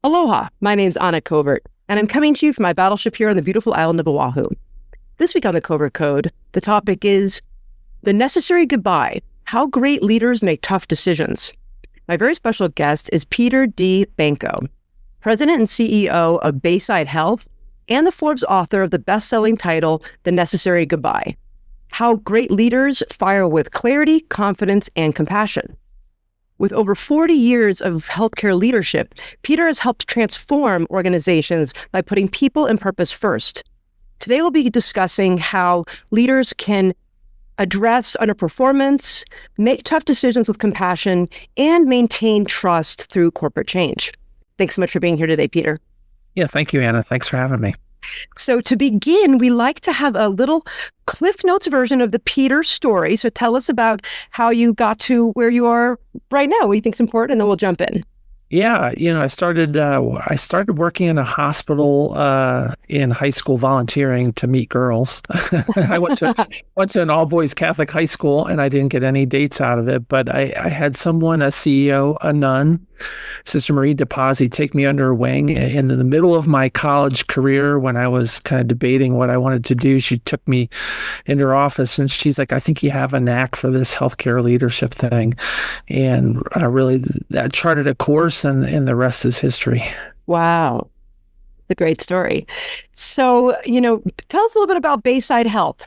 Aloha, my name's Anna Covert, and I'm coming to you from my battleship here on the beautiful island of Oahu. This week on the Covert Code, the topic is the necessary goodbye, how great leaders make tough decisions. My very special guest is Peter D. Banko, President and CEO of Baystate Health and the Forbes author of the best-selling title, The Necessary Goodbye, How Great Leaders Fire with Clarity, Confidence, and Compassion. With over 40 years of healthcare leadership, Peter has helped transform organizations by putting people and purpose first. Today, we'll be discussing how leaders can address underperformance, make tough decisions with compassion, and maintain trust through corporate change. Thanks so much for being here today, Peter. Yeah, thank you, Anna. Thanks for having me. So to begin, we like to have a little Cliff Notes version of the Peter story. So tell us about how you got to where you are right now, what you think is important, and then we'll jump in. Yeah, I started working in a hospital in high school volunteering to meet girls. I went to an all-boys Catholic high school, and I didn't get any dates out of it. But I had someone, a CEO, a nun, Sister Marie DePazzi, take me under her wing. And in the middle of my college career, when I was kind of debating what I wanted to do, she took me into her office, and she's like, "I think you have a knack for this healthcare leadership thing," and really that charted a course. And the rest is history. Wow. It's a great story. So, tell us a little bit about Baystate Health.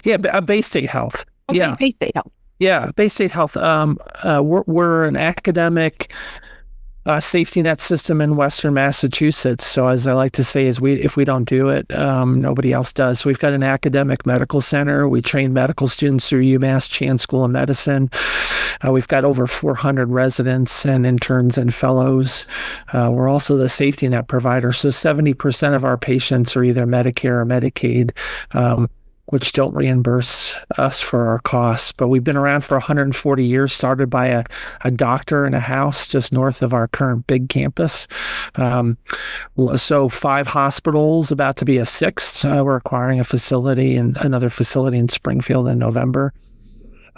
Yeah, Baystate Health. Okay, yeah. Baystate Health. Yeah, Baystate Health. We're an academic safety net system in Western Massachusetts. So as I like to say, if we don't do it, nobody else does. So we've got an academic medical center. We train medical students through UMass Chan School of Medicine. We've got over 400 residents and interns and fellows. We're also the safety net provider. So 70% of our patients are either Medicare or Medicaid, which don't reimburse us for our costs. But we've been around for 140 years, started by a doctor in a house just north of our current big campus. So 5 hospitals, about to be a 6th. We're acquiring another facility in Springfield in November.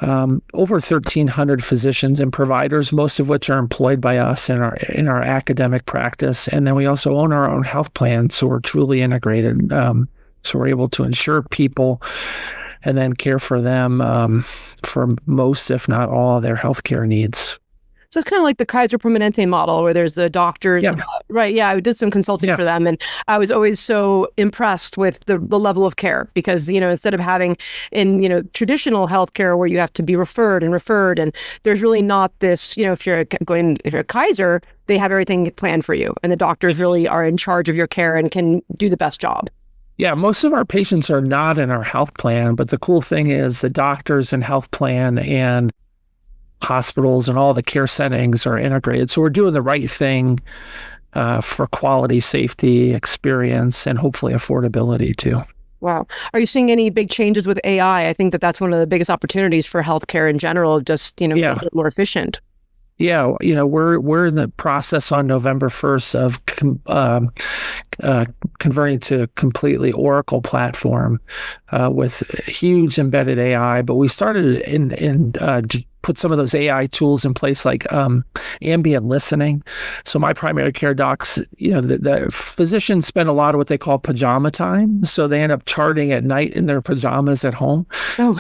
Over 1,300 physicians and providers, most of which are employed by us in our academic practice. And then we also own our own health plan, so we're truly integrated. So we're able to insure people and then care for them for most, if not all, of their healthcare needs. So it's kind of like the Kaiser Permanente model where there's the doctors. Yeah. Right. Yeah. I did some consulting for them, and I was always so impressed with the level of care because, instead of having in, traditional healthcare where you have to be referred, and there's really not this, if you're a Kaiser, they have everything planned for you and the doctors really are in charge of your care and can do the best job. Yeah, most of our patients are not in our health plan, but the cool thing is the doctors and health plan and hospitals and all the care settings are integrated. So we're doing the right thing for quality, safety, experience, and hopefully affordability too. Wow. Are you seeing any big changes with AI? I think that's one of the biggest opportunities for healthcare in general, just, make it more efficient. Yeah, we're in the process on November 1st of converting to a completely Oracle platform with huge embedded AI. But we started put some of those AI tools in place, like ambient listening. So my primary care docs, the physicians spend a lot of what they call pajama time. So they end up charting at night in their pajamas at home. Oh.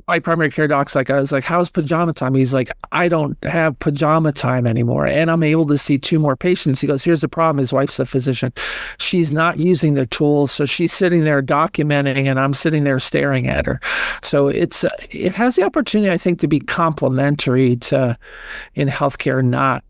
My primary care doc's like, I was like, how's pajama time? He's like, I don't have pajama time anymore. And I'm able to see 2 more patients. He goes, here's the problem. His wife's a physician. She's not using the tools. So she's sitting there documenting and I'm sitting there staring at her. So it has the opportunity, I think, to be complementary to in healthcare.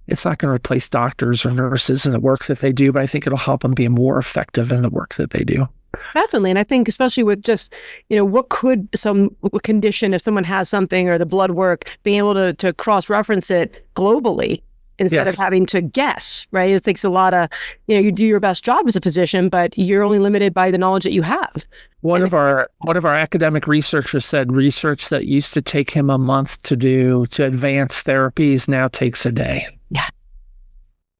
It's not going to replace doctors or nurses in the work that they do, but I think it'll help them be more effective in the work that they do. Definitely. And I think especially with just, what condition, if someone has something or the blood work, being able to cross-reference it globally instead of having to guess, right? It takes a lot of, you do your best job as a physician, but you're only limited by the knowledge that you have. One of our academic researchers said research that used to take him a month to do to advance therapies now takes a day. Yeah.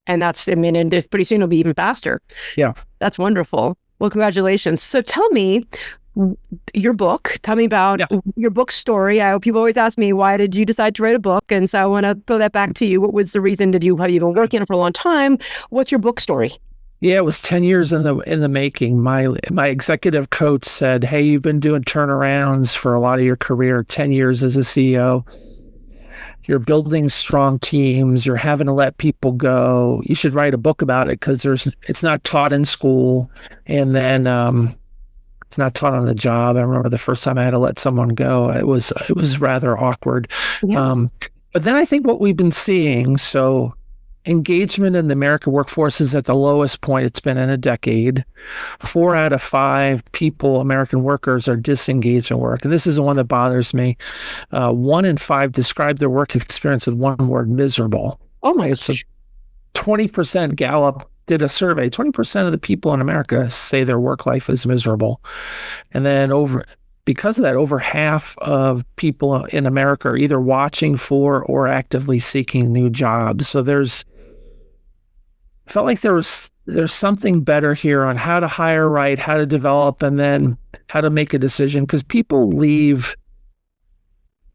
And and pretty soon it'll be even faster. Yeah. That's wonderful. Well, congratulations. So tell me, your book. Tell me about your book story. People always ask me, why did you decide to write a book? And so I want to throw that back to you. What was the reason? Have you been working on it for a long time? What's your book story? Yeah, it was 10 years in the making. My executive coach said, "Hey, you've been doing turnarounds for a lot of your career, 10 years as a CEO. You're building strong teams. You're having to let people go. You should write a book about it because it's not taught in school, and then it's not taught on the job." I remember the first time I had to let someone go. It was rather awkward. Yeah. But then I think what we've been seeing, so engagement in the American workforce is at the lowest point it's been in a decade. 4 out of 5 American workers, are disengaged in work. And this is the one that bothers me. 1 in 5 describe their work experience with one word: miserable. Oh my gosh. 20%, Gallup did a survey. 20% of the people in America say their work life is miserable. And then because of that, over half of people in America are either watching for or actively seeking new jobs. So felt like there's something better here on how to hire right, how to develop, and then how to make a decision, because people leave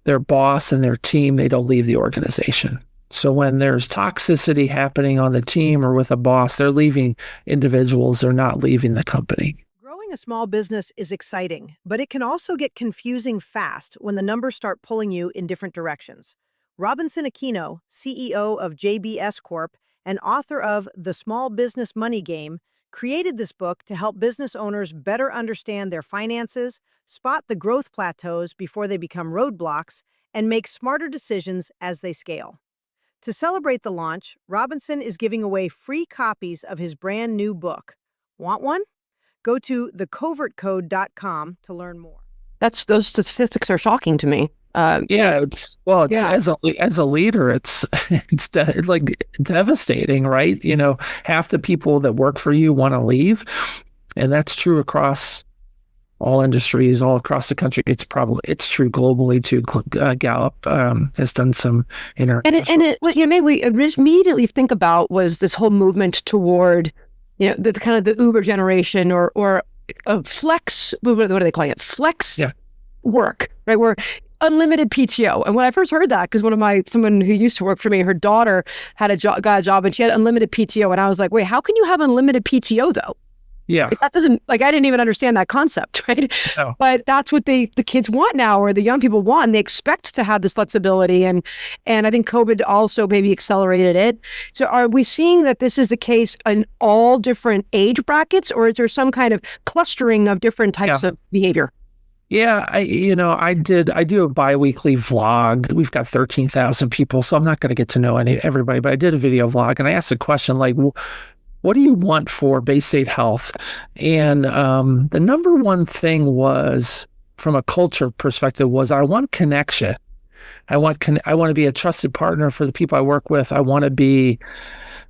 their boss and their team, they don't leave the organization. So when there's toxicity happening on the team or with a boss, they're leaving individuals, they're not leaving the company. Growing a small business is exciting, but it can also get confusing fast when the numbers start pulling you in different directions. Robinson Aquino, CEO of JBS Corp. And author of The Small Business Money Game, created this book to help business owners better understand their finances, spot the growth plateaus before they become roadblocks, and make smarter decisions as they scale. To celebrate the launch, Robinson is giving away free copies of his brand new book. Want one? Go to thecovertcode.com to learn more. Those statistics are shocking to me. As a leader, it's like devastating, right? Half the people that work for you want to leave, and that's true across all industries, all across the country. It's true globally too. Gallup has done some what made we immediately think about was this whole movement toward, the kind of the Uber generation or flex. What are they calling it? Flex work, right? Where unlimited PTO. And when I first heard that, because someone who used to work for me, her daughter got a job and she had unlimited PTO. And I was like, wait, how can you have unlimited PTO though? Yeah. That doesn't, I didn't even understand that concept, right? No. But that's what the kids want now, or the young people want, and they expect to have this flexibility. And I think COVID also maybe accelerated it. So are we seeing that this is the case in all different age brackets, or is there some kind of clustering of different types of behavior? Yeah, I do a bi-weekly vlog. We've got 13,000 people, so I'm not going to get to know everybody, but I did a video vlog and I asked a question like, what do you want for Baystate Health? And the number one thing was, from a culture perspective, was I want connection. I want to be a trusted partner for the people I work with. I want to be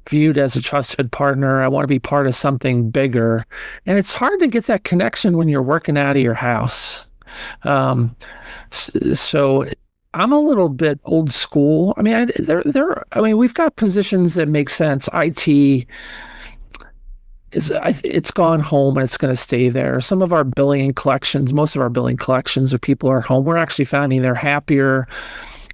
viewed as a trusted partner. I want to be part of something bigger. And it's hard to get that connection when you're working out of your house. So I'm a little bit old school. I mean, we've got positions that make sense. IT it's gone home and it's going to stay there. Some of our billing collections, most of our billing collections, are people are at home. We're actually finding they're happier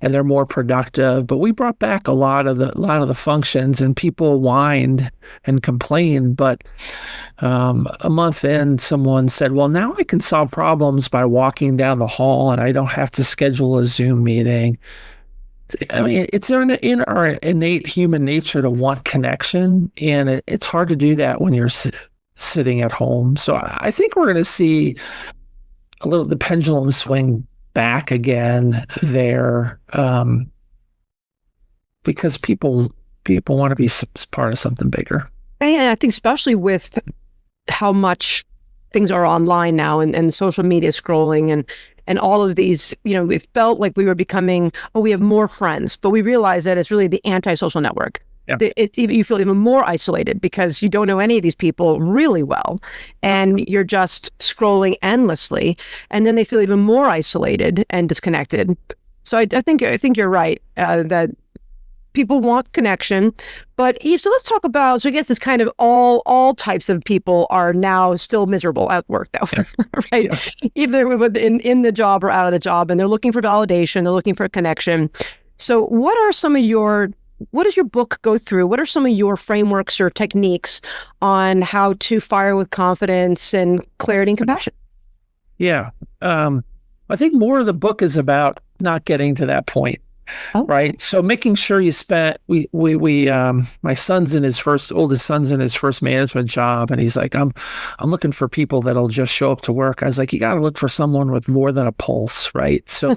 and they're more productive. But we brought back a lot of the functions, and people whined and complained. But a month in, someone said, "Well, now I can solve problems by walking down the hall, and I don't have to schedule a Zoom meeting." I mean, it's in our innate human nature to want connection, and it's hard to do that when you're sitting at home. So I think we're going to see the pendulum swing back again there, because people want to be part of something bigger. And I think especially with how much things are online now and social media scrolling and all of these, it felt like we were becoming, we have more friends, but we realized that it's really the anti-social network. Yeah. You feel even more isolated because you don't know any of these people really well, and you're just scrolling endlessly, and then they feel even more isolated and disconnected. So I think you're right that people want connection. But Eve, so let's talk about, so I guess it's kind of all types of people are now still miserable at work though, right? Yeah. Either in the job or out of the job, and they're looking for validation, they're looking for a connection. So what does your book go through? What are some of your frameworks or techniques on how to fire with confidence and clarity and compassion? Yeah. I think more of the book is about not getting to that point. Oh. Right. So making sure you my son's in his oldest son's in his first management job. And he's like, I'm looking for people that'll just show up to work. I was like, you got to look for someone with more than a pulse. Right. So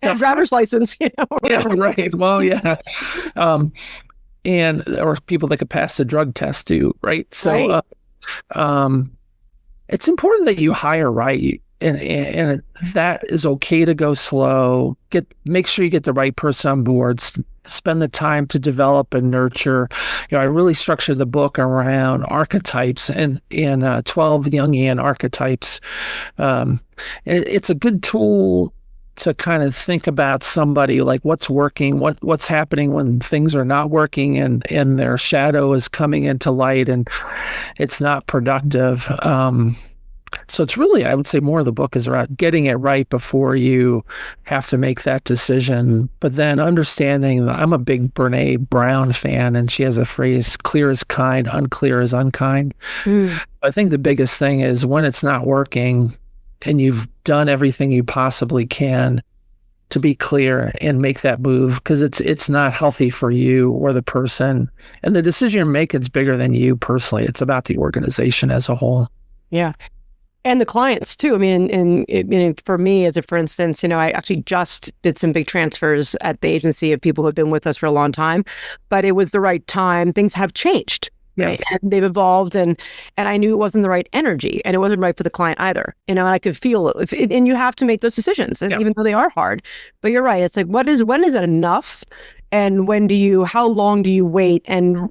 and driver's license, Yeah. Right. Well, yeah. Or people that could pass the drug test too. Right. So, it's important that you hire right. And that is okay to go slow. Make sure you get the right person on board. Spend the time to develop and nurture. I really structured the book around archetypes and 12 Jungian archetypes. It's a good tool to kind of think about somebody, like what's working, what's happening when things are not working, and their shadow is coming into light, and it's not productive. So it's really, I would say, more of the book is about getting it right before you have to make that decision. But then understanding that I'm a big Brene Brown fan, and she has a phrase, clear is kind, unclear is unkind. I think the biggest thing is when it's not working and you've done everything you possibly can to be clear and make that move, because it's not healthy for you or the person. And the decision you're making is bigger than you personally. It's about the organization as a whole. Yeah. And the clients too. I mean, and for me, for instance, I actually just did some big transfers at the agency of people who have been with us for a long time, but it was the right time. Things have changed, right? And they've evolved, and I knew it wasn't the right energy, and it wasn't right for the client either. And I could feel it. And you have to make those decisions, and even though they are hard. But you're right. It's like, when is it enough, and how long do you wait? And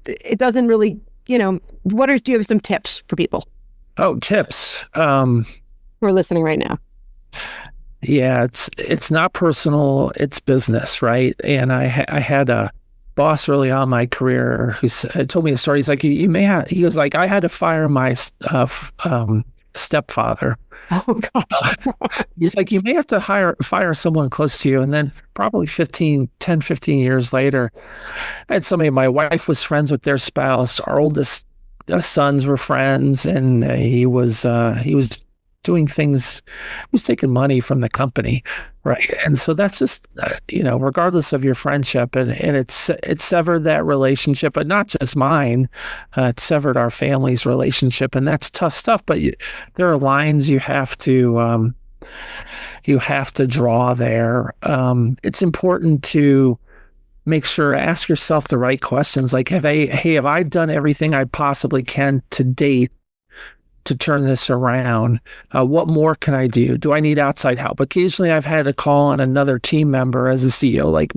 it doesn't really, do you have some tips for people? Oh, tips. We're listening right now. Yeah, it's not personal, it's business, right? And I had a boss early on in my career who told me a story. He's like, he was like, I had to fire my stepfather. Oh gosh. He's like, you may have to fire someone close to you. And then probably 10, 15 years later, I had somebody, my wife was friends with their spouse. Our oldest sons were friends, and he was doing things. He was taking money from the company, right? And so that's just regardless of your friendship, and it severed that relationship, but not just mine. It severed our family's relationship, and that's tough stuff. But there are lines you have to draw there. It's important to make sure, ask yourself the right questions, like, have I done everything I possibly can to date to turn this around? What more can I do? Do I need outside help? Occasionally I've had to call on another team member as a CEO, like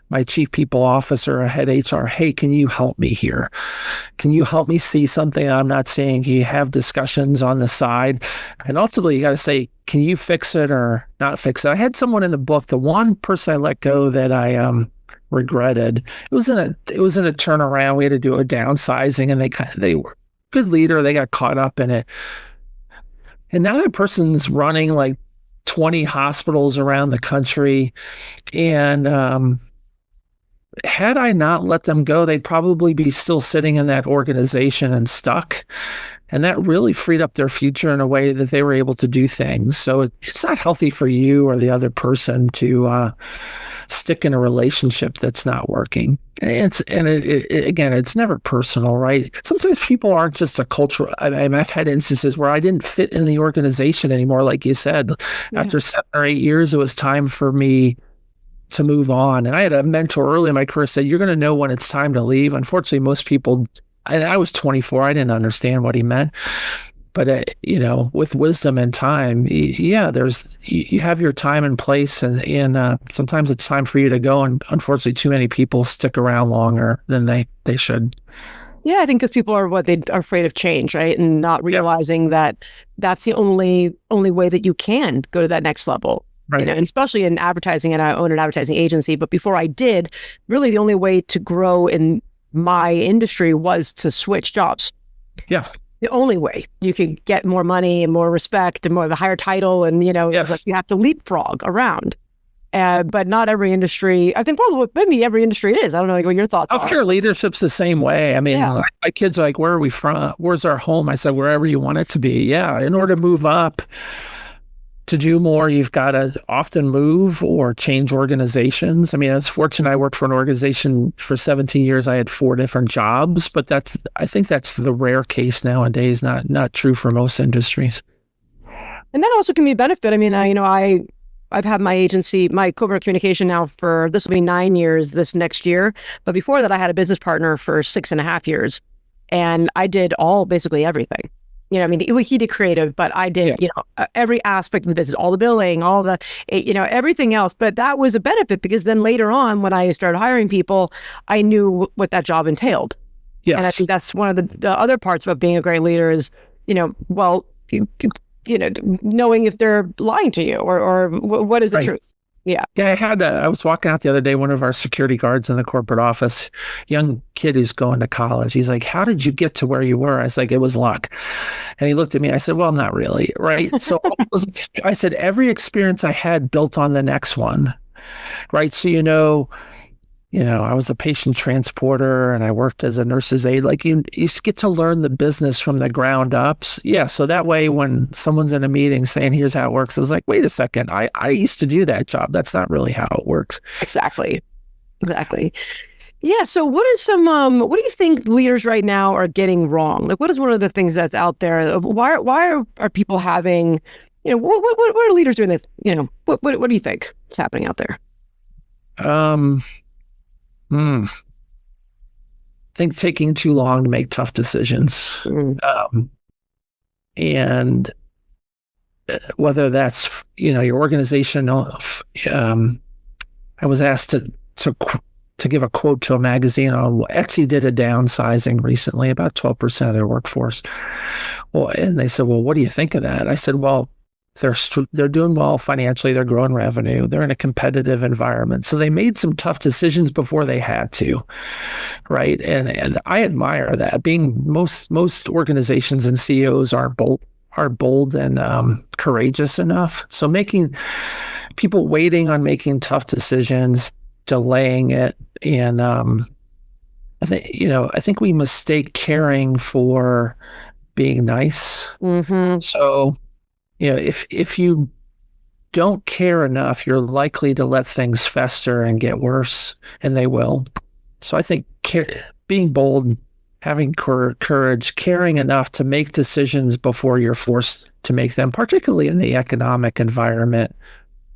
my chief people officer or head HR. Hey, can you help me here? Can you help me see something I'm not seeing? Can you have discussions on the side? And ultimately you got to say, can you fix it or not fix it? I had someone in the book, the one person I let go that I regretted. It was in a turnaround. We had to do a downsizing, and they were a good leader. They got caught up in it, and now that person's running like 20 hospitals around the country. And had I not let them go, they'd probably be still sitting in that organization and stuck. And that really freed up their future in a way that they were able to do things. So it's not healthy for you or the other person to stick in a relationship that's not working. Again, it's never personal, right? Sometimes people aren't just a cultural. I've had instances where I didn't fit in the organization anymore. Like you said, after 7 or 8 years, it was time for me to move on. And I had a mentor early in my career said, you're going to know when it's time to leave. Unfortunately, most people, and I was 24, I didn't understand what he meant. But, with wisdom and time, you have your time and place, and sometimes it's time for you to go. And unfortunately, too many people stick around longer than they should. Yeah, I think because people are afraid of change, right? And not realizing that that's the only way that you can go to that next level. Right. and especially in advertising, and I own an advertising agency. But before I did, really the only way to grow in my industry was to switch jobs. Yeah. The only way you could get more money and more respect and more the higher title, and Yes. you have to leapfrog around. But not every industry. I think probably maybe every industry it is. I don't know what your thoughts are. Healthcare leadership's the same way. I mean, my kids are like, where are we from? Where's our home? I said, wherever you want it to be. Yeah. In order to move up, to do more, you've got to often move or change organizations. I mean, I was fortunate. I worked for an organization for 17 years. I had 4 different jobs, but I think that's the rare case nowadays, not true for most industries. And that also can be a benefit. I mean, I've had my agency, my Covert Communication now this will be 9 years this next year. But before that, I had a business partner for 6.5 years. And I did basically everything. I mean, he did creative, but I did, every aspect of the business, all the billing, all the, everything else. But that was a benefit because then later on, when I started hiring people, I knew what that job entailed. Yes. And I think that's one of the other parts about being a great leader is, knowing if they're lying to you or what is the truth. Yeah. Yeah. I was walking out the other day, one of our security guards in the corporate office, young kid who's going to college. He's like, how did you get to where you were? I was like, it was luck. And he looked at me. I said, well, not really. Right. So I said, every experience I had built on the next one. Right. So, I was a patient transporter and I worked as a nurse's aide. Like you get to learn the business from the ground up. Yeah. So that way, when someone's in a meeting saying, here's how it works, it's like, wait a second, I used to do that job. That's not really how it works. Exactly. Yeah. So what do you think leaders right now are getting wrong? Like, what is one of the things that's out there? Why are people having, what are leaders doing this? What do you think is happening out there? I think taking too long to make tough decisions. And whether that's, your organization, I was asked to give a quote to a magazine on Etsy did a downsizing recently, about 12% of their workforce. Well, and they said, well, what do you think of that? I said, well, they're doing well financially. They're growing revenue. They're in a competitive environment. So they made some tough decisions before they had to, right? And I admire that. Being most organizations and CEOs are bold and courageous enough. So making people waiting on making tough decisions, delaying it, and I think we mistake caring for being nice. Mm-hmm. So. If you don't care enough, you're likely to let things fester and get worse, and they will. So I think being bold, having courage, caring enough to make decisions before you're forced to make them, particularly in the economic environment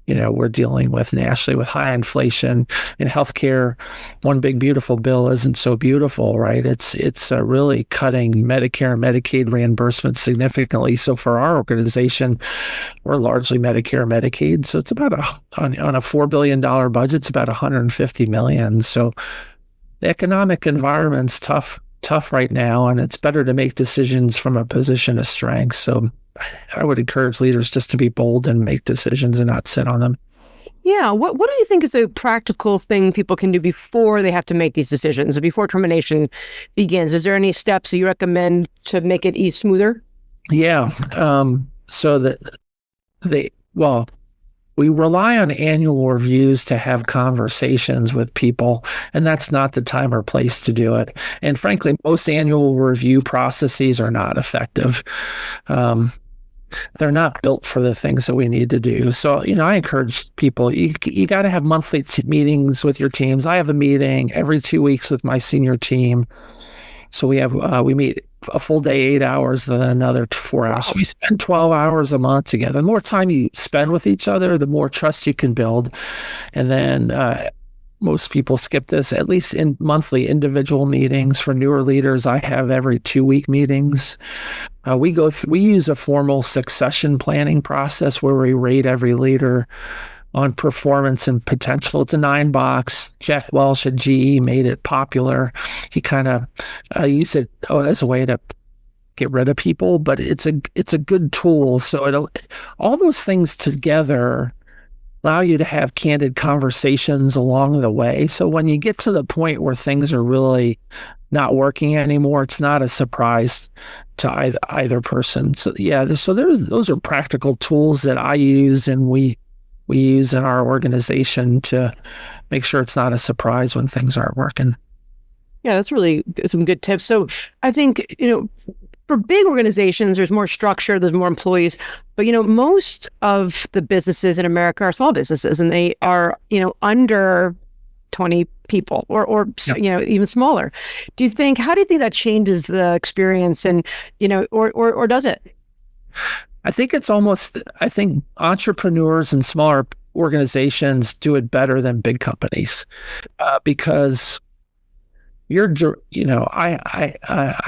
we're dealing with nationally with high inflation in healthcare. One big beautiful bill isn't so beautiful, right? It's really cutting Medicare and Medicaid reimbursement significantly. So for our organization, we're largely Medicare and Medicaid. So it's about on a $4 billion budget, it's about $150 million. So the economic environment's tough right now, and it's better to make decisions from a position of strength. So I would encourage leaders just to be bold and make decisions and not sit on them. Yeah. What do you think is a practical thing people can do before they have to make these decisions, before termination begins? Is there any steps that you recommend to make it smoother? Yeah. So that we rely on annual reviews to have conversations with people, and that's not the time or place to do it. And frankly, most annual review processes are not effective. They're not built for the things that we need to do. So, I encourage people, you got to have monthly meetings with your teams. I have a meeting every 2 weeks with my senior team. So we meet a full day, 8 hours, then another 4 hours. So we spend 12 hours a month together. The more time you spend with each other, the more trust you can build. And then most people skip this, at least in monthly individual meetings. For newer leaders, I have every 2-week meetings. We use a formal succession planning process where we rate every leader on performance and potential. It's a 9-box. Jack Welch at GE made it popular. He kind of used it as a way to get rid of people, but it's a good tool. So all those things together allow you to have candid conversations along the way. So when you get to the point where things are really not working anymore, it's not a surprise to either person. So those are practical tools that I use and we use in our organization to make sure it's not a surprise when things aren't working. Yeah, that's really some good tips. So I think, for big organizations, there's more structure, there's more employees, but, most of the businesses in America are small businesses and they are, under 20 people or even smaller. How do you think that changes the experience and, or does it? I think entrepreneurs and smaller organizations do it better than big companies because I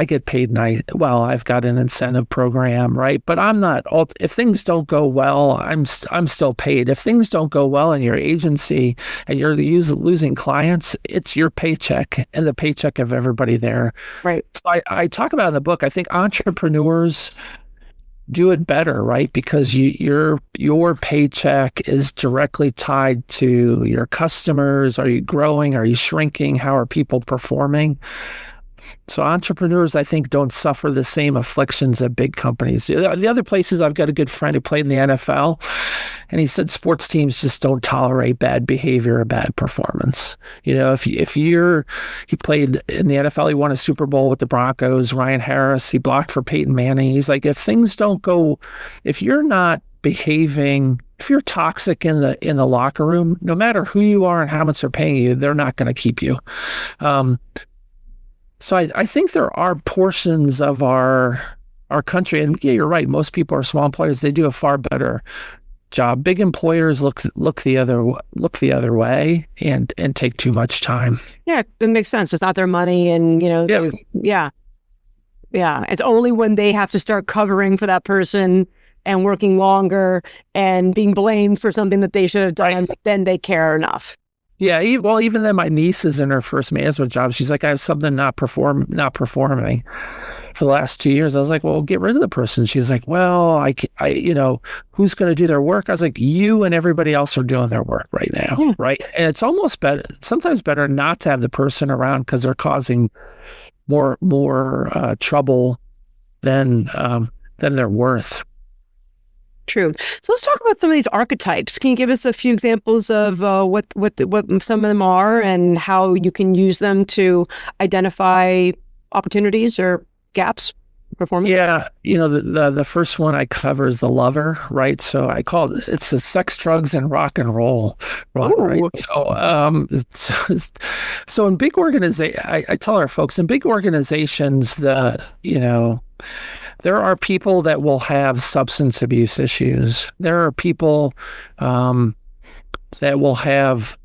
get paid nice. Well, I've got an incentive program, right? But I'm not. If things don't go well, I'm still paid. If things don't go well in your agency and you're losing clients, it's your paycheck and the paycheck of everybody there. Right. So I talk about in the book. I think entrepreneurs do it better, right? Because your paycheck is directly tied to your customers. Are you growing? Are you shrinking? How are people performing? So entrepreneurs, I think, don't suffer the same afflictions that big companies do. The other places, I've got a good friend who played in the NFL, and he said sports teams just don't tolerate bad behavior or bad performance. He played in the NFL, he won a Super Bowl with the Broncos, Ryan Harris, he blocked for Peyton Manning. He's like, if you're not behaving, if you're toxic in the locker room, no matter who you are and how much they're paying you, they're not going to keep you. So I think there are portions of our country, and yeah, you're right. Most people are small employers. They do a far better job. Big employers look the other way and take too much time. Yeah, it makes sense. It's not their money, and yeah. It's only when they have to start covering for that person and working longer and being blamed for something that they should have done, right, then they care enough. Yeah, even then, my niece is in her first management job. She's like, I have something not performing for the last 2 years. I was like, well, get rid of the person. She's like, well, I who's going to do their work? I was like, you and everybody else are doing their work right now, right? And it's almost sometimes better not to have the person around because they're causing more trouble than they're worth. True. So let's talk about some of these archetypes. Can you give us a few examples of what some of them are and how you can use them to identify opportunities or gaps in performance? Yeah, the first one I cover is the lover, right? So it's the sex, drugs, and rock and roll, right? So in big organizations, I tell our folks in big organizations there are people that will have substance abuse issues. There are people that will have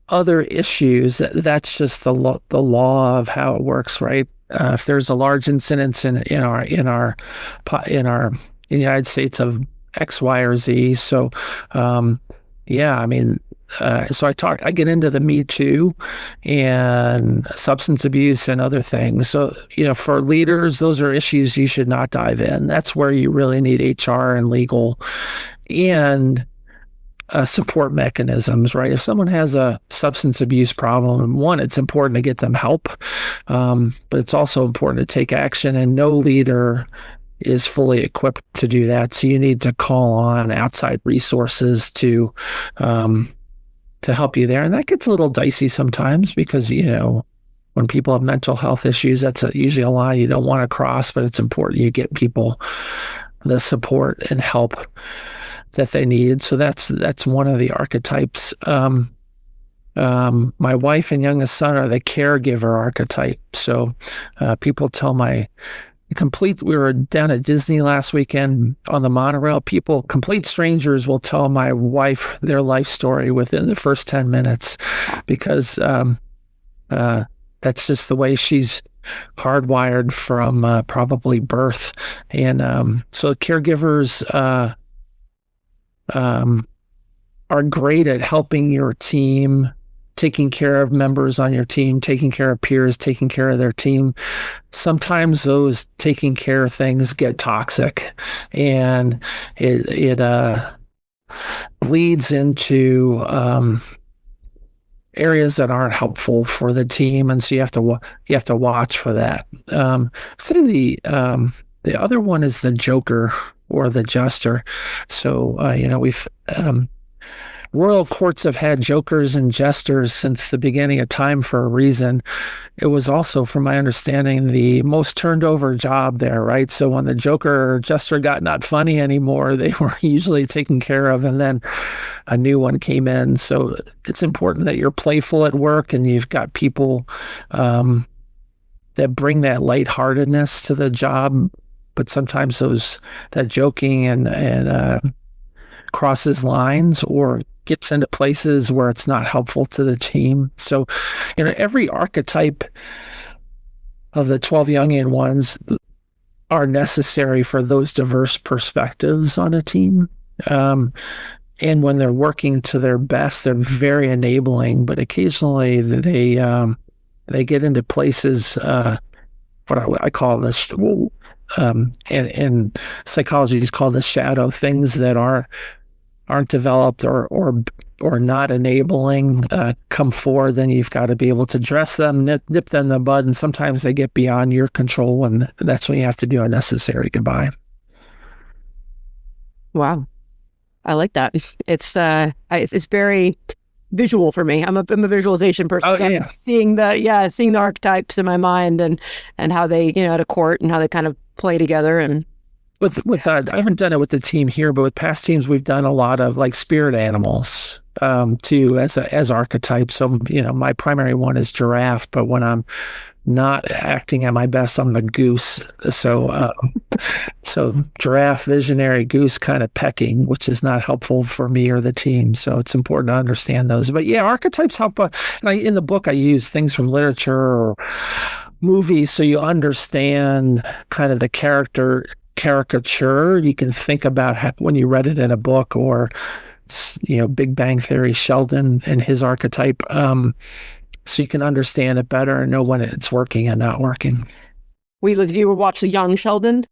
other issues. That's just the law of how it works, right? If there's a large incidence in the United States of X, Y, or Z, so so I get into the Me Too and substance abuse and other things. So, for leaders, those are issues you should not dive in. That's where you really need HR and legal and support mechanisms, right? If someone has a substance abuse problem, one, it's important to get them help, but it's also important to take action, and no leader is fully equipped to do that. So you need to call on outside resources to help you there. And that gets a little dicey sometimes because, when people have mental health issues, that's usually a line you don't want to cross, but it's important you get people the support and help that they need. So that's one of the archetypes. My wife and youngest son are the caregiver archetype. So people tell we were down at Disney last weekend on the monorail. Complete strangers will tell my wife their life story within the first 10 minutes because that's just the way she's hardwired from probably birth. And so caregivers are great at helping your team, taking care of members on your team, taking care of peers, taking care of their team. Sometimes those taking care of things get toxic, and it bleeds into areas that aren't helpful for the team, and so you have to watch for that. I'd say the other one is the joker or the jester. So we've royal courts have had jokers and jesters since the beginning of time for a reason. It was also, from my understanding, the most turned over job there, right? So when the joker or jester got not funny anymore, they were usually taken care of, and then a new one came in. So it's important that you're playful at work and you've got people that bring that lightheartedness to the job, but sometimes that joking and crosses lines or gets into places where it's not helpful to the team. So, every archetype of the 12 Jungian ones are necessary for those diverse perspectives on a team. And when they're working to their best, they're very enabling, but occasionally they get into places, what I call this, and psychology is called the shadow, things that aren't developed or not enabling come forward. Then you've got to be able to address them, nip them in the bud, and sometimes they get beyond your control, and that's when you have to do a necessary goodbye. Wow, I like that. It's very visual for me. I'm a visualization person. Oh, so yeah. I'm seeing the archetypes in my mind and how they at a court and how they kind of play together. And with I haven't done it with the team here, but with past teams, we've done a lot of like spirit animals too as archetypes. So my primary one is giraffe, but when I'm not acting at my best, I'm the goose. So giraffe, visionary, goose, kind of pecking, which is not helpful for me or the team. So it's important to understand those. But yeah, archetypes help. In the book, I use things from literature or movies, so you understand kind of the caricature. You can think about when you read it in a book, or Big Bang Theory, Sheldon and his archetype. So you can understand it better and know when it's working and not working. Did you watch the Young Sheldon?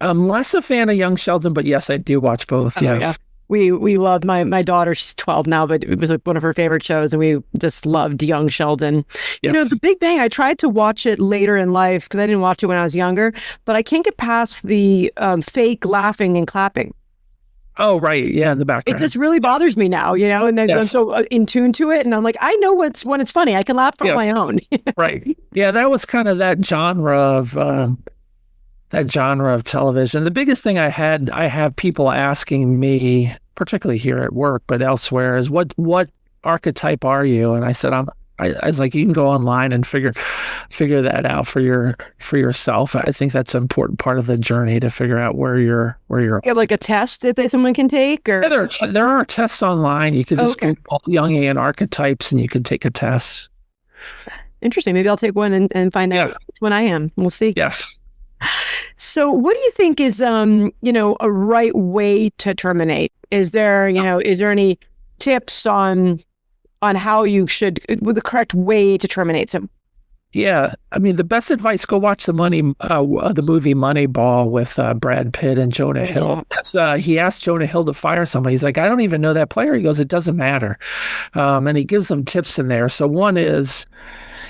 I'm less a fan of Young Sheldon, but yes, I do watch both. Yeah. We loved my daughter. She's 12 now, but it was one of her favorite shows, and we just loved Young Sheldon. Yes. The Big Bang, I tried to watch it later in life because I didn't watch it when I was younger, but I can't get past the fake laughing and clapping. Oh, right. Yeah, in the background. It just really bothers me now, and then I'm so in tune to it, and I'm like, I know when it's funny. I can laugh on my own. Right. Yeah, that was kind of that genre of television. The biggest thing I have people asking me, particularly here at work, but elsewhere, is what archetype are you? And I said, I was like, you can go online and figure that out for yourself. I think that's an important part of the journey to figure out where you're. You have like a test that someone can take, or there are tests online. You can just go Jungian archetypes and you can take a test. Interesting. Maybe I'll take one and find out which one I am. We'll see. Yes. So what do you think is a right way to terminate? Is there any tips on how you should, with the correct way to terminate some? Yeah, I mean, the best advice: go watch the movie Moneyball with Brad Pitt and Jonah Hill. He asked Jonah Hill to fire somebody. He's like, I don't even know that player. He goes, it doesn't matter, and he gives them tips in there. So one is,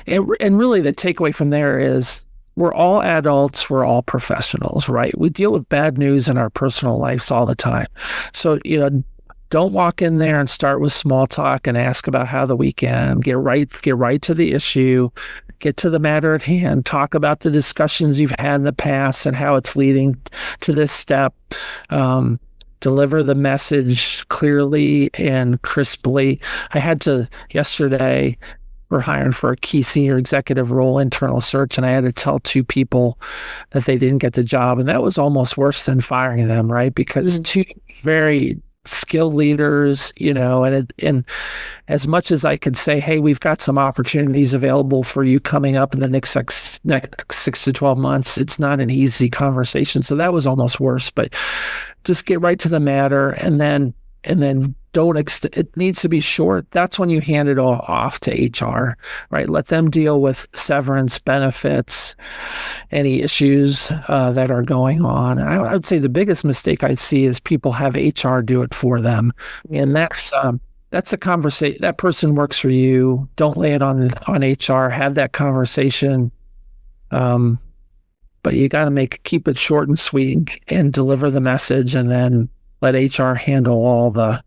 and really the takeaway from there is, we're all adults, we're all professionals, right? We deal with bad news in our personal lives all the time. So don't walk in there and start with small talk and ask about how the weekend. Get right to the issue, get to the matter at hand, talk about the discussions you've had in the past and how it's leading to this step. Deliver the message clearly and crisply. I had to yesterday, we're hiring for a key senior executive role, internal search, and I had to tell 2 people that they didn't get the job. And that was almost worse than firing them, right? Because 2 very skilled leaders, and as much as I could say, hey, we've got some opportunities available for you coming up in the next 6 to 12 months, it's not an easy conversation. So that was almost worse, but just get right to the matter and then it needs to be short. That's when you hand it all off to HR, right? Let them deal with severance benefits, any issues that are going on. I would say the biggest mistake I see is people have HR do it for them. And that's a conversation. That person works for you. Don't lay it on HR. Have that conversation. But you got to keep it short and sweet and deliver the message, and then let HR handle all the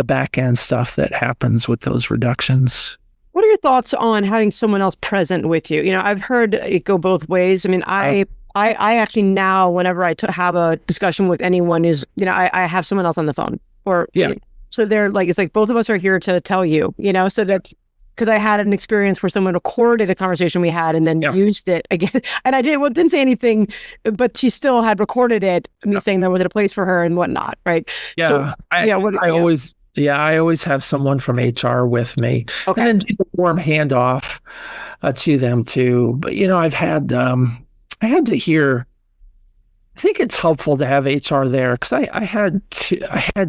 back end stuff that happens with those reductions. What are your thoughts on having someone else present with you? I've heard it go both ways. I actually now, whenever I have a discussion with anyone, I have someone else on the phone, or so they're like, it's like both of us are here to tell you, so that, because I had an experience where someone recorded a conversation we had and then used it again, and I didn't say anything, but she still had recorded it, me saying there wasn't a place for her and whatnot, right? Yeah, so, I always have someone from HR with me, and then do the warm handoff to them too. But I've had I had to hear. I think it's helpful to have HR there, because I had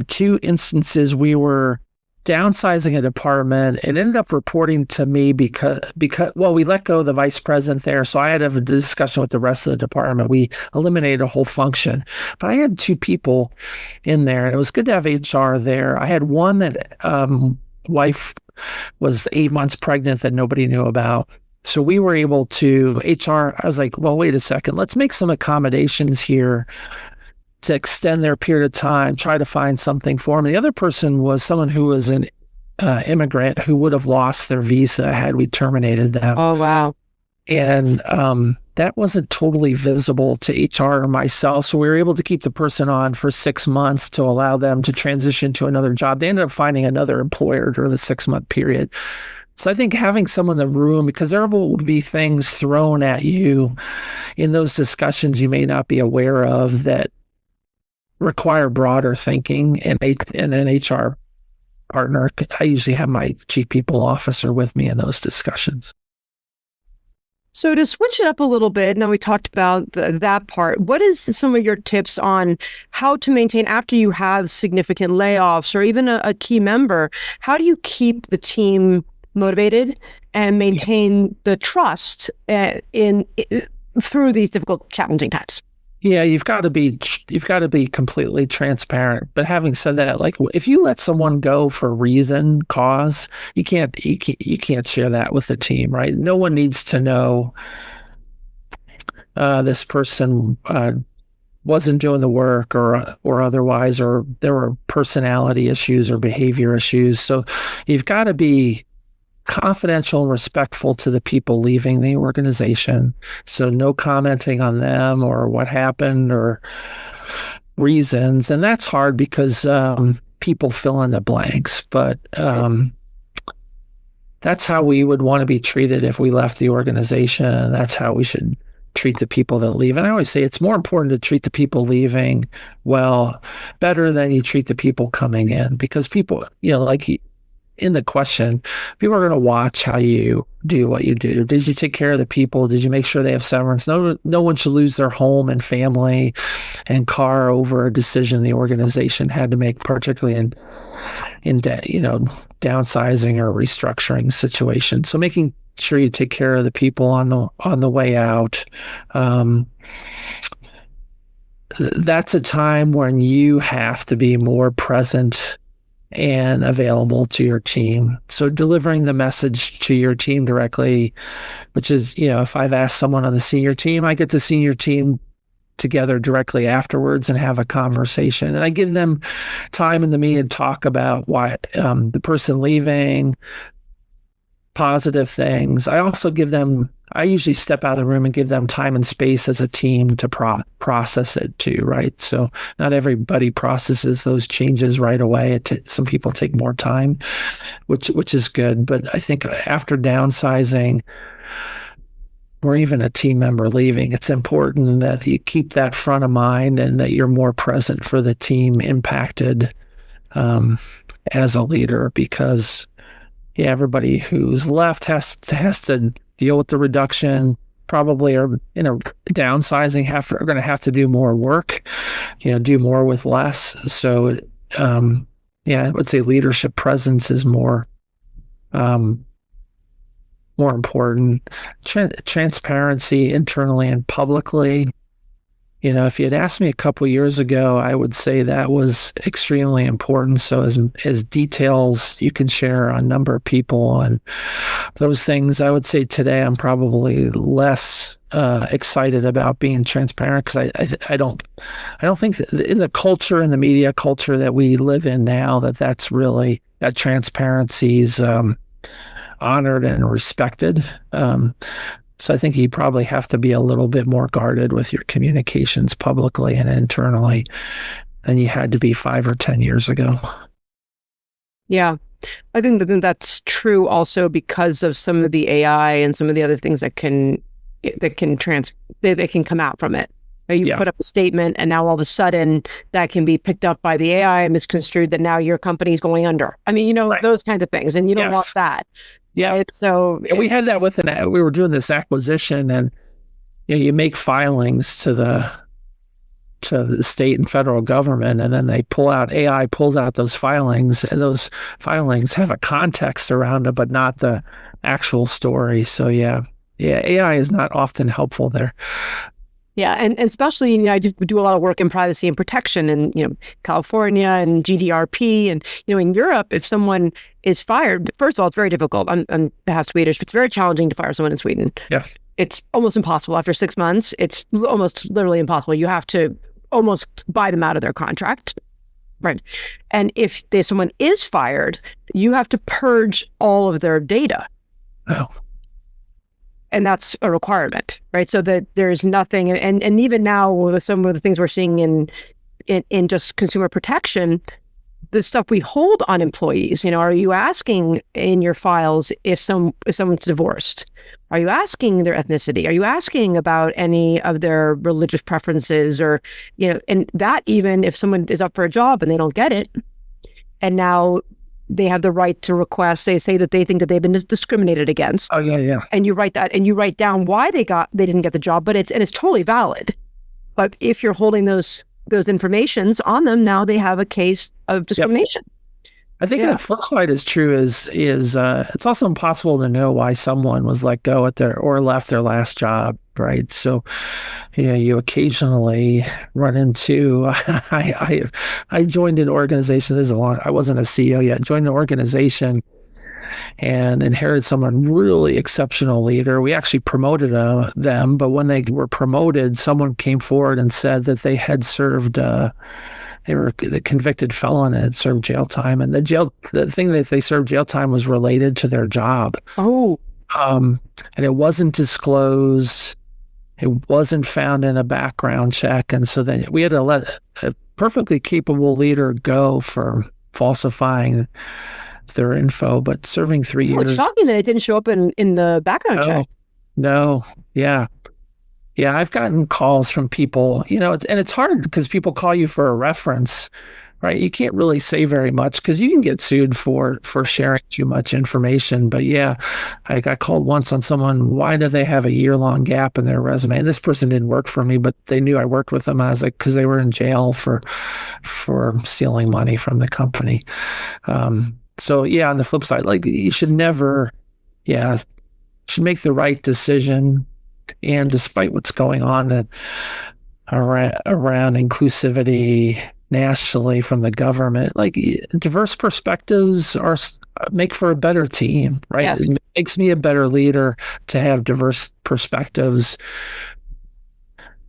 two instances we were downsizing a department. It ended up reporting to me because we let go of the vice president there, so I had to have a discussion with the rest of the department. We eliminated a whole function, but I had two people in there, and it was good to have HR there. I had one that wife was 8 months pregnant that nobody knew about. So we were able to, I was like, well, wait a second, let's make some accommodations here to extend their period of time, try to find something for them. The other person was someone who was an immigrant who would have lost their visa had we terminated them. Oh, wow. And that wasn't totally visible to HR or myself. So we were able to keep the person on for 6 months to allow them to transition to another job. They ended up finding another employer during the 6-month period. So I think having someone in the room, because there will be things thrown at you in those discussions you may not be aware of that require broader thinking, and an HR partner. I usually have my chief people officer with me in those discussions. So to switch it up a little bit, now we talked about that part, what is some of your tips on how to maintain after you have significant layoffs or even a key member? How do you keep the team motivated and maintain the trust through these difficult, challenging times? Yeah, you've got to be completely transparent. But having said that, like if you let someone go for cause, you can't share that with the team, right? No one needs to know this person wasn't doing the work or otherwise, or there were personality issues or behavior issues. So you've got to be confidential and respectful to the people leaving the organization. So no commenting on them or what happened or reasons. And that's hard because people fill in the blanks. But that's how we would want to be treated if we left the organization. And that's how we should treat the people that leave. And I always say it's more important to treat the people leaving better than you treat the people coming in, because people, like in the question, people are going to watch how you do what you do. Did you take care of the people? Did you make sure they have severance? No one should lose their home and family and car over a decision the organization had to make, particularly in downsizing or restructuring situations. So making sure you take care of the people on the way out. That's a time when you have to be more present and available to your team. So delivering the message to your team directly, which is, if I've asked someone on the senior team, I get the senior team together directly afterwards and have a conversation. And I give them time in the meeting to talk about why the person leaving, positive things. I usually step out of the room and give them time and space as a team to process it too, right? So not everybody processes those changes right away. Some people take more time, which is good. But I think after downsizing or even a team member leaving, it's important that you keep that front of mind and that you're more present for the team impacted as a leader, because everybody who's left has to deal with the reduction, probably are in a downsizing, are going to have to do more work, do more with less. So I would say leadership presence is more important. Transparency internally and publicly. If you had asked me a couple years ago, I would say that was extremely important. So as details you can share on number of people and those things, I would say today I'm probably less excited about being transparent, because I don't think that in the culture, in the media culture that we live in now, that's really, that transparency is honored and respected. So I think you probably have to be a little bit more guarded with your communications publicly and internally than you had to be 5 or 10 years ago. Yeah, I think that's true also because of some of the AI and some of the other things that can come out from it. You put up a statement, and now all of a sudden that can be picked up by the AI and misconstrued that now your company's going under. I mean, right. Those kinds of things, and you don't want that. Yeah. Right? So we had that we were doing this acquisition, and you make filings to the state and federal government, and then AI pulls out those filings, and those filings have a context around it, but not the actual story. So AI is not often helpful there. Yeah, and especially, I do a lot of work in privacy and protection, and California and GDPR, and in Europe, if someone is fired, first of all, it's very difficult. I'm half Swedish. It's very challenging to fire someone in Sweden. Yeah, it's almost impossible. After 6 months, it's almost literally impossible. You have to almost buy them out of their contract, right? And if someone is fired, you have to purge all of their data. Oh. And that's a requirement, right? So that there's nothing, and even now with some of the things we're seeing in just consumer protection, the stuff we hold on employees, are you asking in your files if someone's divorced? Are you asking their ethnicity? Are you asking about any of their religious preferences, or and that, even if someone is up for a job and they don't get it, and now they have the right to request, they say that they think that they've been discriminated against. Oh, yeah. And you write that, and you write down why they didn't get the job, but it's totally valid. But if you're holding those informations on them, now they have a case of discrimination. Yep. I think the flip side is true is it's also impossible to know why someone was let go or left their last job, right? So, you occasionally run into. I joined an organization. I wasn't a CEO yet. Joined an organization and inherited someone really exceptional leader. We actually promoted them, but when they were promoted, someone came forward and said that they had served. They were the convicted felon and had served jail time, and the thing that they served jail time was related to their job. Oh, and it wasn't disclosed. It wasn't found in a background check, and so then we had to let a perfectly capable leader go for falsifying their info, but serving 3 years. It's shocking that it didn't show up in the background check. No, yeah. Yeah, I've gotten calls from people, it's hard because people call you for a reference, right? You can't really say very much because you can get sued for sharing too much information. But I got called once on someone, why do they have a year-long gap in their resume? And this person didn't work for me, but they knew I worked with them. And I was like, because they were in jail for stealing money from the company. So on the flip side, you should never, should make the right decision. And despite what's going on around inclusivity nationally from the government, diverse perspectives make for a better team, right? Yes. It makes me a better leader to have diverse perspectives,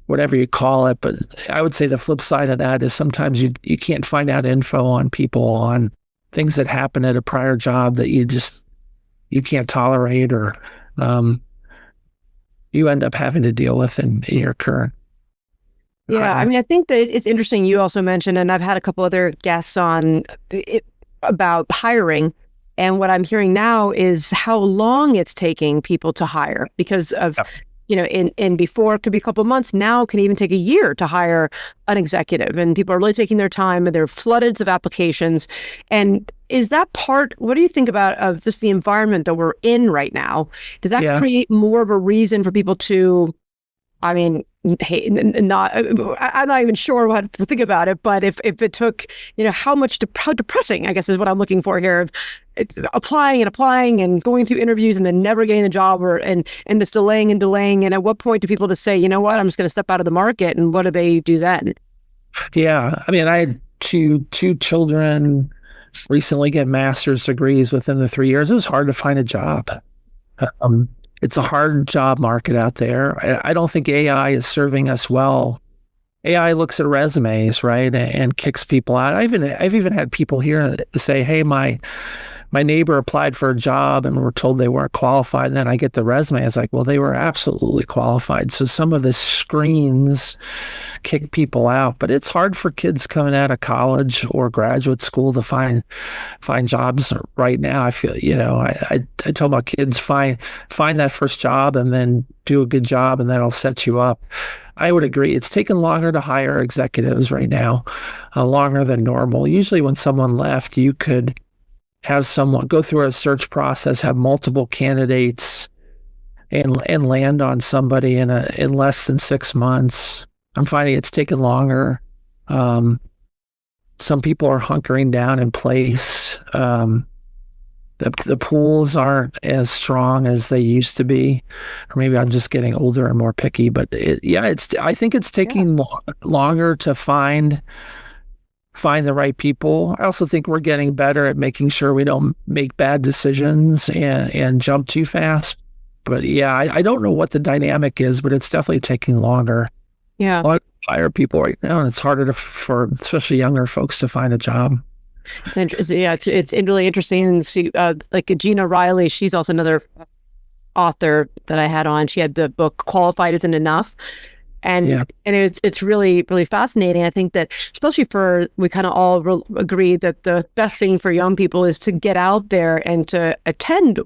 whatever you call it. But I would say the flip side of that is sometimes you can't find out info on people, on things that happen at a prior job that you can't tolerate, or you end up having to deal with in your current. Yeah, I mean, I think that it's interesting. You also mentioned, and I've had a couple other guests on it about hiring, and what I'm hearing now is how long it's taking people to hire because of, in before it could be a couple of months, now it can even take a year to hire an executive, and people are really taking their time, and there are floodeds of applications. And is that what do you think about of just the environment that we're in right now? Does that create more of a reason for people to, hey, not, I'm not even sure what to think about it, but if it took, how depressing, I guess, is what I'm looking for here. It's applying and going through interviews and then never getting the job, and just delaying. And at what point do people just say, you know what, I'm just going to step out of the market? And what do they do then? Yeah. I mean, I had two children recently get master's degrees within the 3 years. It was hard to find a job. It's a hard job market out there. I don't think AI is serving us well. AI looks at resumes, right, and kicks people out. I've even had people here say, "Hey, my neighbor applied for a job and were told they weren't qualified." And then I get the resume. It's like, well, they were absolutely qualified. So some of the screens kick people out, but it's hard for kids coming out of college or graduate school to find jobs right now. I feel, I tell my kids, find that first job and then do a good job, and that'll set you up. I would agree. It's taken longer to hire executives right now, longer than normal. Usually when someone left, you could have someone go through a search process, have multiple candidates, and land on somebody in less than 6 months. I'm finding it's taken longer. Some people are hunkering down in place. The pools aren't as strong as they used to be, or maybe I'm just getting older and more picky. But I think it's taking longer to find the right people. I also think we're getting better at making sure we don't make bad decisions and jump too fast. But I don't know what the dynamic is, but it's definitely taking longer. Yeah. To hire people right now, and it's harder for especially younger folks to find a job. It's really interesting. And see, like Gina Riley, she's also another author that I had on. She had the book "Qualified Isn't Enough." And it's really, really fascinating. I think that especially we kind of all agree that the best thing for young people is to get out there and to attend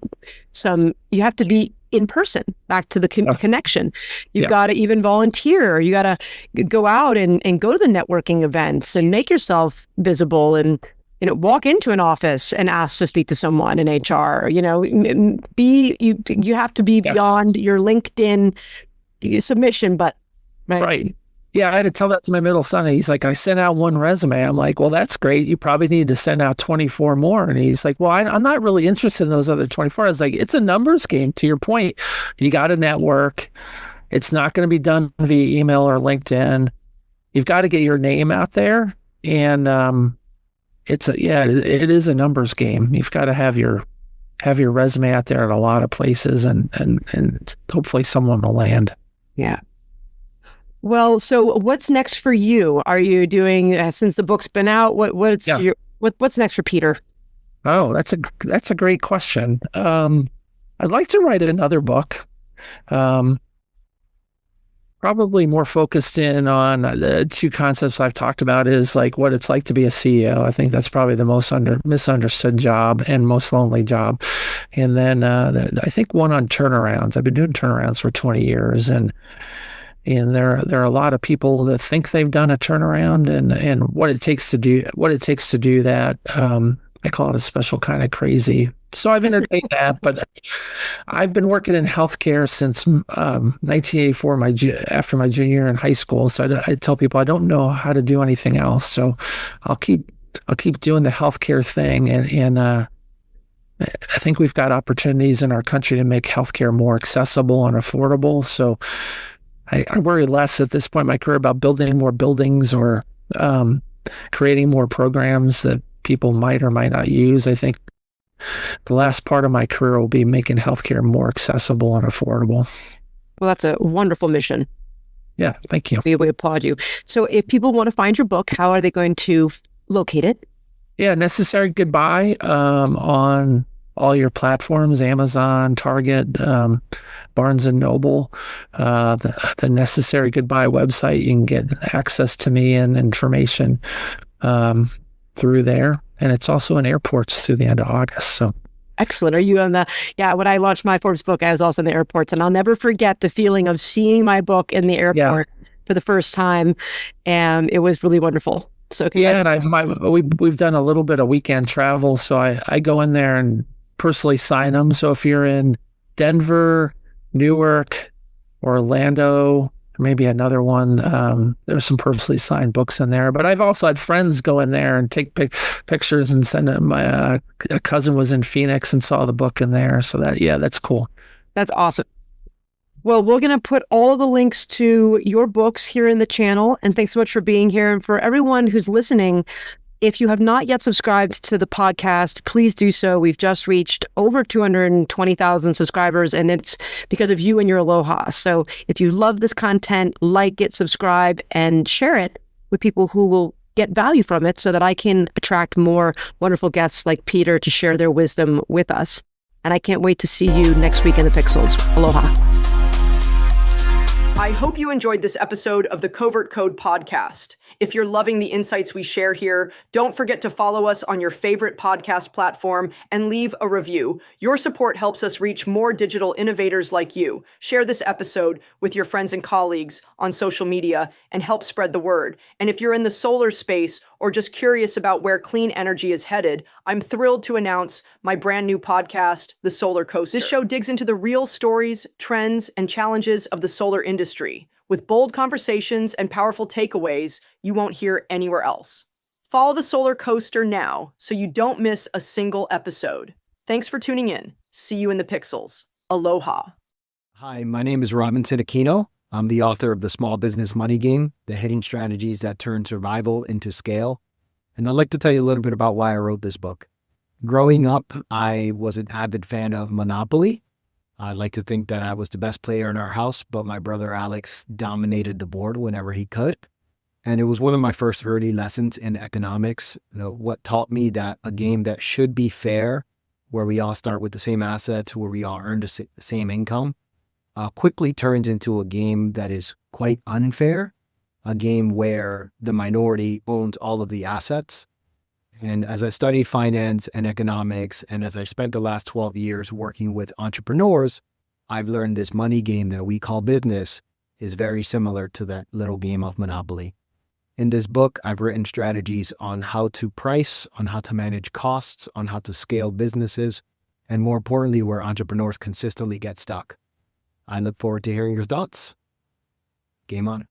you have to be in person, back to the connection. You've got to even volunteer. You got to go out and go to the networking events and make yourself visible, and walk into an office and ask to speak to someone in HR. You have to be beyond your LinkedIn submission, but right. Yeah, I had to tell that to my middle son. He's like, I sent out one resume. I'm like, well, that's great. You probably need to send out 24 more. And he's like, well, I'm not really interested in those other 24. I was like, it's a numbers game. To your point, you got to network. It's not going to be done via email or LinkedIn. You've got to get your name out there. And it is a numbers game. You've got to have your resume out there at a lot of places, and hopefully someone will land. Yeah. Well, so what's next for you? Are you doing, since the book's been out, what's next for Peter? Oh, that's a great question. I'd like to write another book. Probably more focused in on the two concepts I've talked about, is like what it's like to be a CEO. I think that's probably the most misunderstood job and most lonely job. And then I think one on turnarounds. I've been doing turnarounds for 20 years, and there are a lot of people that think they've done a turnaround, and what it takes to do that. I call it a special kind of crazy. So I've entertained that, but I've been working in healthcare since 1984, after my junior year in high school. So I tell people I don't know how to do anything else. So I'll keep doing the healthcare thing, and I think we've got opportunities in our country to make healthcare more accessible and affordable. So I worry less at this point in my career about building more buildings or creating more programs that people might or might not use. I think the last part of my career will be making healthcare more accessible and affordable. Well, that's a wonderful mission. Yeah, thank you. We applaud you. So if people want to find your book, how are they going to locate it? Yeah, Necessary Goodbye on all your platforms, Amazon, Target, Barnes and Noble, the Necessary Goodbye website. You can get access to me and information through there. And it's also in airports through the end of August. So excellent. Are you on when I launched my Forbes book, I was also in the airports, and I'll never forget the feeling of seeing my book in the airport for the first time. And it was really wonderful. So and we've done a little bit of weekend travel. So I go in there and personally sign them. So if you're in Denver, Newark, Orlando, maybe another one. There's some purposely signed books in there, but I've also had friends go in there and take pictures and send them. My a cousin was in Phoenix and saw the book in there. So that's cool. That's awesome. Well, we're going to put all of the links to your books here in the channel. And thanks so much for being here. And for everyone who's listening, if you have not yet subscribed to the podcast, please do so. We've just reached over 220,000 subscribers, and it's because of you and your aloha. So if you love this content, like it, subscribe, and share it with people who will get value from it so that I can attract more wonderful guests like Peter to share their wisdom with us. And I can't wait to see you next week in the Pixels. Aloha. I hope you enjoyed this episode of the Covert Code Podcast. If you're loving the insights we share here, don't forget to follow us on your favorite podcast platform and leave a review. Your support helps us reach more digital innovators like you. Share this episode with your friends and colleagues on social media and help spread the word. And if you're in the solar space or just curious about where clean energy is headed, I'm thrilled to announce my brand new podcast, The Solar Coaster. This show digs into the real stories, trends, and challenges of the solar industry, with bold conversations and powerful takeaways you won't hear anywhere else. Follow The Solar Coaster now so you don't miss a single episode. Thanks for tuning in. See you in the Pixels. Aloha. Hi, my name is Robinson Aquino. I'm the author of The Small Business Money Game, the hidden strategies that turn survival into scale. And I'd like to tell you a little bit about why I wrote this book. Growing up, I was an avid fan of Monopoly. I like to think that I was the best player in our house, but my brother Alex dominated the board whenever he could. And it was one of my first early lessons in economics, what taught me that a game that should be fair, where we all start with the same assets, where we all earn the same income, quickly turns into a game that is quite unfair, a game where the minority owns all of the assets. And as I studied finance and economics, and as I spent the last 12 years working with entrepreneurs, I've learned this money game that we call business is very similar to that little game of Monopoly. In this book, I've written strategies on how to price, on how to manage costs, on how to scale businesses, and more importantly, where entrepreneurs consistently get stuck. I look forward to hearing your thoughts. Game on.